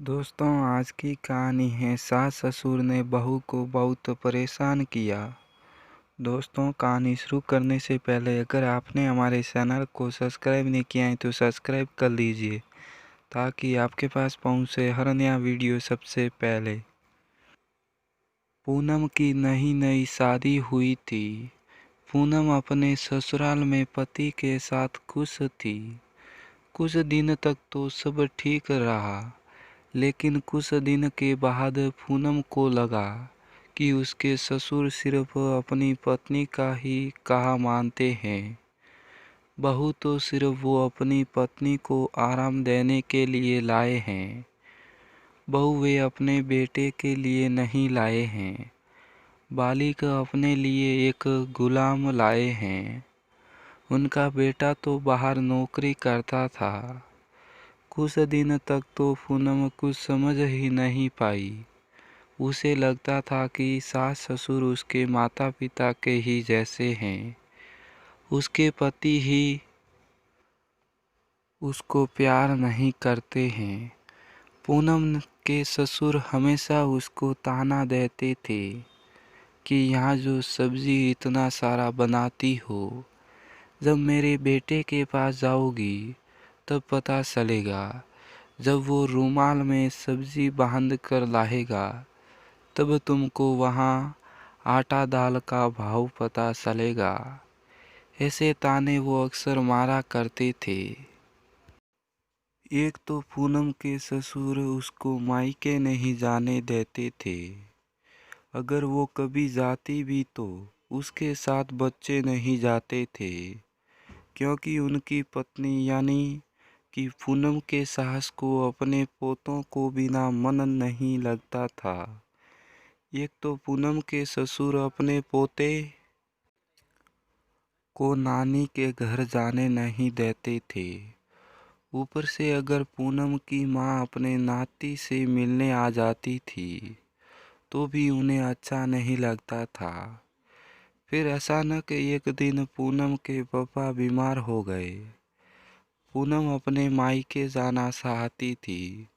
दोस्तों, आज की कहानी है सास ससुर ने बहू को बहुत परेशान किया। दोस्तों, कहानी शुरू करने से पहले अगर आपने हमारे चैनल को सब्सक्राइब नहीं किया है तो सब्सक्राइब कर लीजिए ताकि आपके पास पहुंचे हर नया वीडियो सबसे पहले। पूनम की नई नई शादी हुई थी। पूनम अपने ससुराल में पति के साथ खुश थी। कुछ दिन तक तो सब ठीक रहा, लेकिन कुछ दिन के बाद पूनम को लगा कि उसके ससुर सिर्फ अपनी पत्नी का ही कहा मानते हैं। बहू तो सिर्फ वो अपनी पत्नी को आराम देने के लिए लाए हैं। बहू वे अपने बेटे के लिए नहीं लाए हैं, बालिक अपने लिए एक गुलाम लाए हैं। उनका बेटा तो बाहर नौकरी करता था। कुछ दिन तक तो पूनम कुछ समझ ही नहीं पाई। उसे लगता था कि सास ससुर उसके माता पिता के ही जैसे हैं। उसके पति ही उसको प्यार नहीं करते हैं। पूनम के ससुर हमेशा उसको ताना देते थे कि यहाँ जो सब्जी इतना सारा बनाती हो, जब मेरे बेटे के पास जाओगी तब पता चलेगा। जब वो रुमाल में सब्जी बांध कर लाएगा तब तुमको वहाँ आटा दाल का भाव पता चलेगा। ऐसे ताने वो अक्सर मारा करते थे। एक तो पूनम के ससुर उसको मायके नहीं जाने देते थे। अगर वो कभी जाती भी तो उसके साथ बच्चे नहीं जाते थे, क्योंकि उनकी पत्नी यानी कि पूनम के सास को अपने पोतों को बिना मन नहीं लगता था। एक तो पूनम के ससुर अपने पोते को नानी के घर जाने नहीं देते थे। ऊपर से अगर पूनम की माँ अपने नाती से मिलने आ जाती थी तो भी उन्हें अच्छा नहीं लगता था। फिर अचानक एक दिन पूनम के पापा बीमार हो गए। पूनम अपने मायके जाना चाहती थी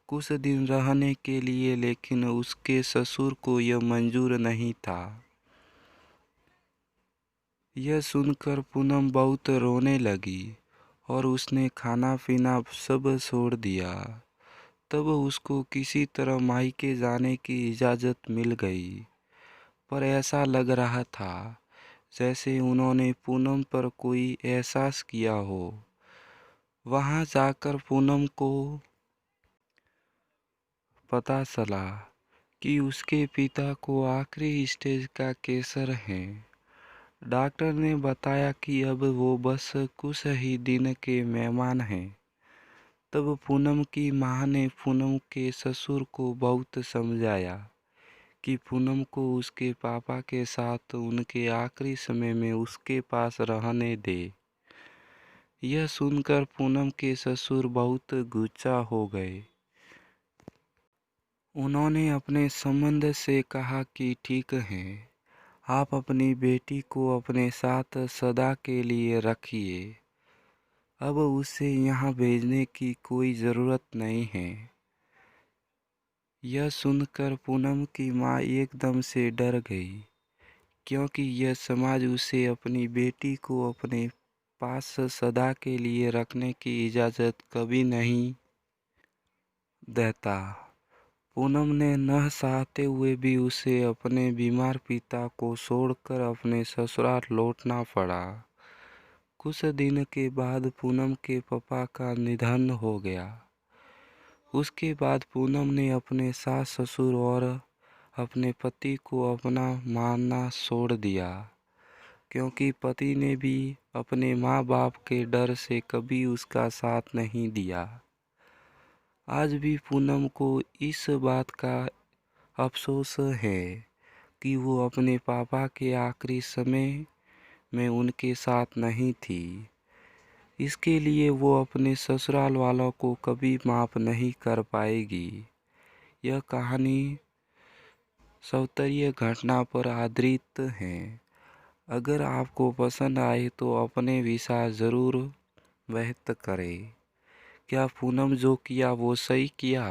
कुछ दिन रहने के लिए, लेकिन उसके ससुर को यह मंजूर नहीं था। यह सुनकर पूनम बहुत रोने लगी और उसने खाना पीना सब छोड़ दिया। तब उसको किसी तरह मायके जाने की इजाज़त मिल गई, पर ऐसा लग रहा था जैसे उन्होंने पूनम पर कोई एहसास किया हो। वहाँ जाकर पूनम को पता चला कि उसके पिता को आखिरी स्टेज का कैंसर है। डॉक्टर ने बताया कि अब वो बस कुछ ही दिन के मेहमान हैं। तब पूनम की माँ ने पूनम के ससुर को बहुत समझाया कि पूनम को उसके पापा के साथ उनके आखिरी समय में उसके पास रहने दे। यह सुनकर पूनम के ससुर बहुत गुस्सा हो गए। उन्होंने अपने संबंध से कहा कि ठीक है, आप अपनी बेटी को अपने साथ सदा के लिए रखिए। अब उसे यहाँ भेजने की कोई ज़रूरत नहीं है। यह सुनकर पूनम की माँ एकदम से डर गई, क्योंकि यह समाज उसे अपनी बेटी को अपने पास सदा के लिए रखने की इजाज़त कभी नहीं देता। पूनम ने न चाहते हुए भी उसे अपने बीमार पिता को छोड़कर अपने ससुराल लौटना पड़ा। कुछ दिन के बाद पूनम के पापा का निधन हो गया। उसके बाद पूनम ने अपने सास ससुर और अपने पति को अपना मानना छोड़ दिया, क्योंकि पति ने भी अपने माँ बाप के डर से कभी उसका साथ नहीं दिया। आज भी पूनम को इस बात का अफसोस है कि वो अपने पापा के आखिरी समय में उनके साथ नहीं थी। इसके लिए वो अपने ससुराल वालों को कभी माफ़ नहीं कर पाएगी। यह कहानी सत्य घटना पर आधारित है। अगर आपको पसंद आए तो अपने विचार ज़रूर व्यक्त करें। क्या पूनम जो किया वो सही किया?